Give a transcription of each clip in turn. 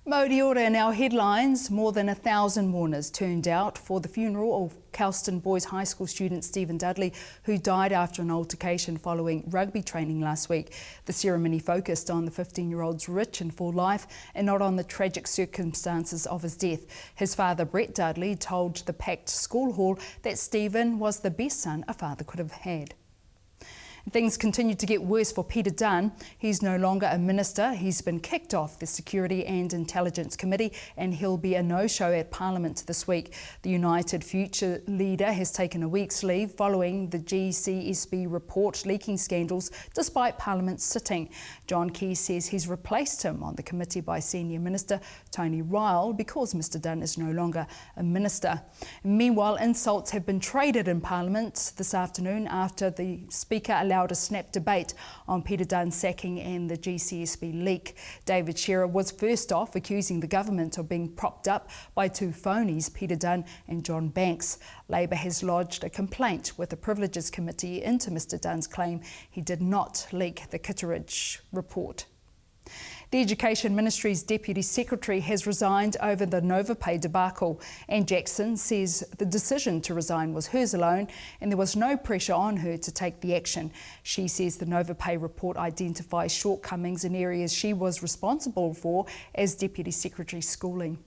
Mauri ora in our headlines, more than 1,000 mourners turned out for the funeral of Kelston Boys High School student Stephen Dudley, who died after an altercation following rugby training last week. The ceremony focused on the 15-year-old's rich and full life and not on the tragic circumstances of his death. His father, Brett Dudley, told the packed school hall that Stephen was the best son a father could have had. Things continue to get worse for Peter Dunne. He's no longer a minister. He's been kicked off the Security and Intelligence Committee and he'll be a no-show at Parliament this week. The United Future leader has taken a week's leave following the GCSB report leaking scandals despite Parliament sitting. John Key says he's replaced him on the committee by Senior Minister Tony Ryle because Mr Dunne is no longer a minister. Meanwhile, insults have been traded in Parliament this afternoon after the Speaker allowed a snap debate on Peter Dunne's sacking and the GCSB leak. David Shearer was first off accusing the government of being propped up by two phonies, Peter Dunne and John Banks. Labor has lodged a complaint with the Privileges Committee into Mr Dunne's claim he did not leak the Kitteridge report. The Education Ministry's Deputy Secretary has resigned over the Nova Pay debacle. Anne Jackson says the decision to resign was hers alone and there was no pressure on her to take the action. She says the Nova Pay report identifies shortcomings in areas she was responsible for as Deputy Secretary Schooling.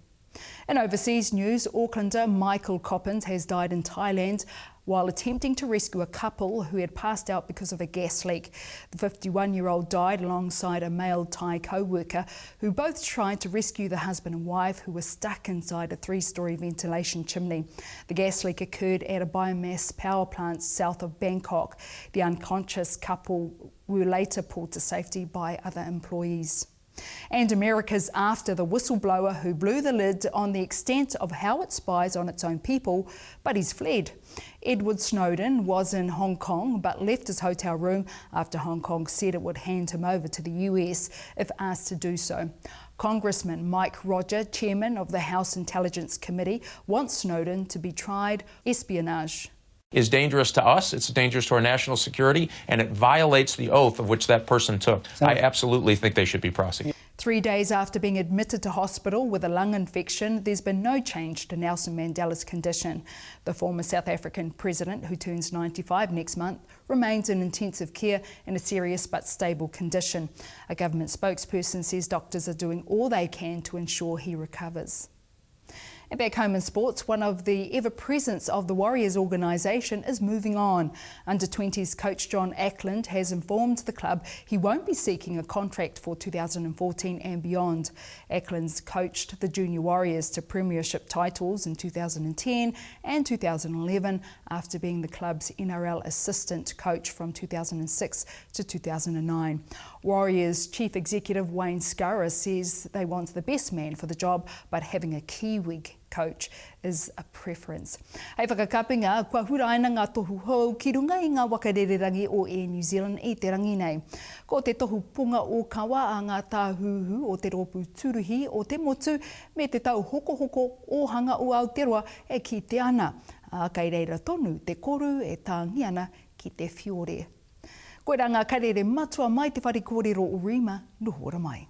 In overseas news, Aucklander Michael Coppins has died in Thailand while attempting to rescue a couple who had passed out because of a gas leak. The 51-year-old died alongside a male Thai co-worker who both tried to rescue the husband and wife who were stuck inside a 3-storey ventilation chimney. The gas leak occurred at a biomass power plant south of Bangkok. The unconscious couple were later pulled to safety by other employees. And America's after the whistleblower who blew the lid on the extent of how it spies on its own people, but he's fled. Edward Snowden was in Hong Kong but left his hotel room after Hong Kong said it would hand him over to the US if asked to do so. Congressman Mike Roger, chairman of the House Intelligence Committee, wants Snowden to be tried espionage. Is dangerous to us, it's dangerous to our national security, and it violates the oath of which that person took. I absolutely think they should be prosecuted. 3 days after being admitted to hospital with a lung infection, there's been no change to Nelson Mandela's condition. The former South African president, who turns 95 next month, remains in intensive care in a serious but stable condition. A government spokesperson says doctors are doing all they can to ensure he recovers. And back home in sports, one of the ever-presence of the Warriors organisation is moving on. Under-20s coach John Ackland has informed the club he won't be seeking a contract for 2014 and beyond. Ackland's coached the Junior Warriors to premiership titles in 2010 and 2011 after being the club's NRL assistant coach from 2006 to 2009. Warriors Chief Executive Wayne Scarra says they want the best man for the job, but having a Kiwi coach is a preference. Hei whakakapinga, kua huraina ngā tohu hou ki runga I ngā wakarererangi o New Zealand I te rangi nei. Ko te tohu punga o kawa a ngā tāhuhu o te rōpu turuhi o te motu me te tau hoko o hanga o Aotearoa e ki te ana. Kei reira tonu te koru e tāngi ana ki te whiore. Koe rā ngā karere matua mai te whare kōrero o Rima, noho ora mai.